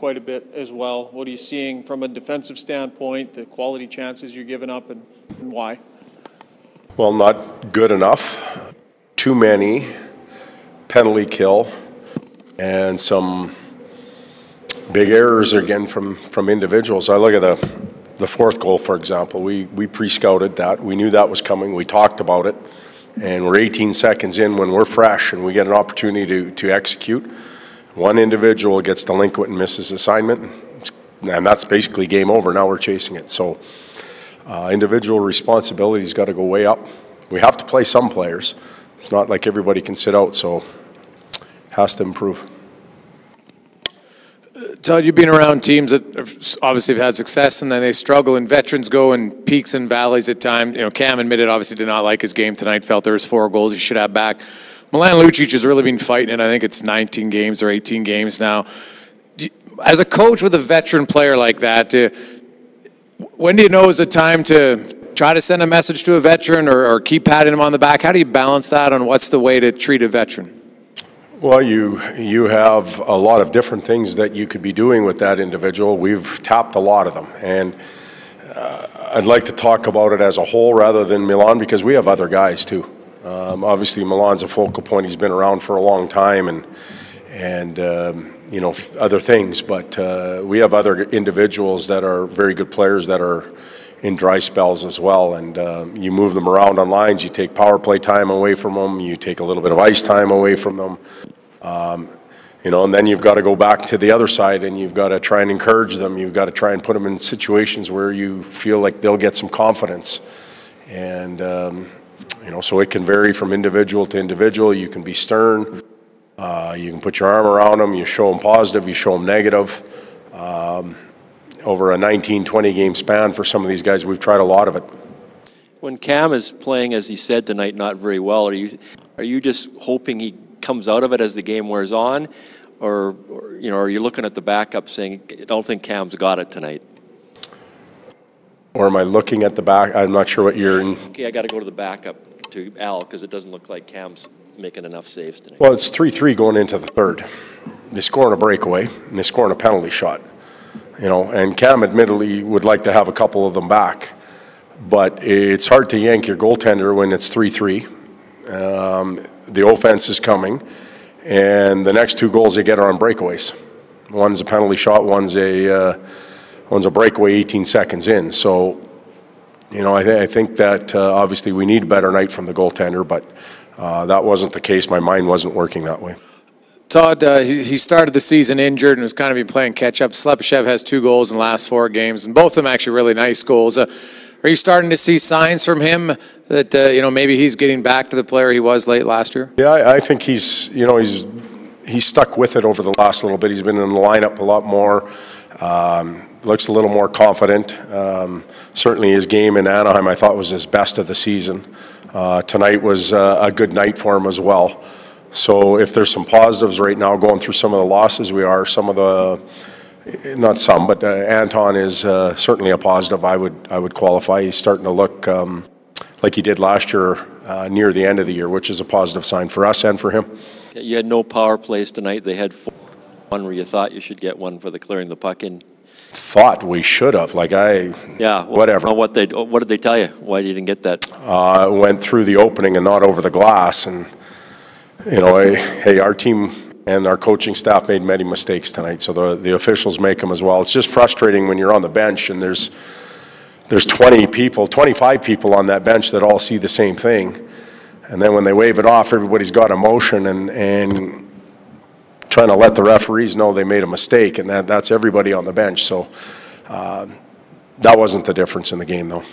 quite a bit as well. What are you seeing from a defensive standpoint, the quality chances you're giving up, and why? Well, not good enough. Too many, penalty kill, and some big errors again from individuals. I look at the fourth goal, for example. We pre-scouted that. We knew that was coming. We talked about it. And we're 18 seconds in when we're fresh and we get an opportunity to execute. One individual gets delinquent and misses assignment, and that's basically game over. Now we're chasing it. So individual responsibility's got to go way up. We have to play some players. It's not like everybody can sit out, so it has to improve. Todd, you've been around teams that obviously have had success and then they struggle, and veterans go in peaks and valleys at times. You know, Cam admitted obviously did not like his game tonight, felt there was 4 goals he should have back. McLellan Lucic has really been fighting it. I think it's 19 games or 18 games now. As a coach with a veteran player like that, when do you know is the time to try to send a message to a veteran or keep patting him on the back? How do you balance that on what's the way to treat a veteran? Well, you have a lot of different things that you could be doing with that individual. We've tapped a lot of them, and I'd like to talk about it as a whole rather than Milan, because we have other guys too. Obviously, Milan's a focal point. He's been around for a long time, and you know, other things. But we have other individuals that are very good players that are in dry spells as well, and you move them around on lines. You take power play time away from them. You take a little bit of ice time away from them. You know, and then you've got to go back to the other side, and you've got to try and encourage them. You've got to try and put them in situations where you feel like they'll get some confidence. And you know, so it can vary from individual to individual. You can be stern. You can put your arm around them. You show them positive. You show them negative. Over a 19-20 game span for some of these guys, we've tried a lot of it. When Cam is playing, as he said tonight, not very well, are you just hoping he comes out of it as the game wears on, or you know, are you looking at the backup saying, I don't think Cam's got it tonight? Or am I looking at the back? I'm not sure what you're in. Okay, I got to go to the backup to Al because it doesn't look like Cam's making enough saves tonight. Well, it's 3-3 going into the third. They score on a breakaway and they score on a penalty shot. You know, and Cam admittedly would like to have a couple of them back, but it's hard to yank your goaltender when it's 3-3. The offense is coming, and the next 2 goals they get are on breakaways. One's a penalty shot, one's a breakaway 18 seconds in. So, you know, I think that obviously we need a better night from the goaltender, but that wasn't the case. My mind wasn't working that way. Todd, he started the season injured and was kind of been playing catch-up. Slepyshev has 2 goals in the last 4 games, and both of them actually really nice goals. Are you starting to see signs from him that you know, maybe he's getting back to the player he was late last year? Yeah, I think he's stuck with it over the last little bit. He's been in the lineup a lot more. Looks a little more confident. Certainly his game in Anaheim I thought was his best of the season. Tonight was a good night for him as well. So if there's some positives right now going through some of the losses we are, some of the, not some, but Anton is certainly a positive. I would qualify. He's starting to look like he did last year near the end of the year, which is a positive sign for us and for him. You had no power plays tonight. They had 4. One where you thought you should get one for the clearing the puck in. Thought we should have, yeah, whatever. Well, what did they tell you? Why you didn't get that? Went through the opening and not over the glass, and you know, hey, our team and our coaching staff made many mistakes tonight, so the officials make them as well. It's just frustrating when you're on the bench and there's 20 people, 25 people on that bench that all see the same thing, and then when they wave it off, everybody's got emotion and trying to let the referees know they made a mistake, and that's everybody on the bench. So that wasn't the difference in the game, though.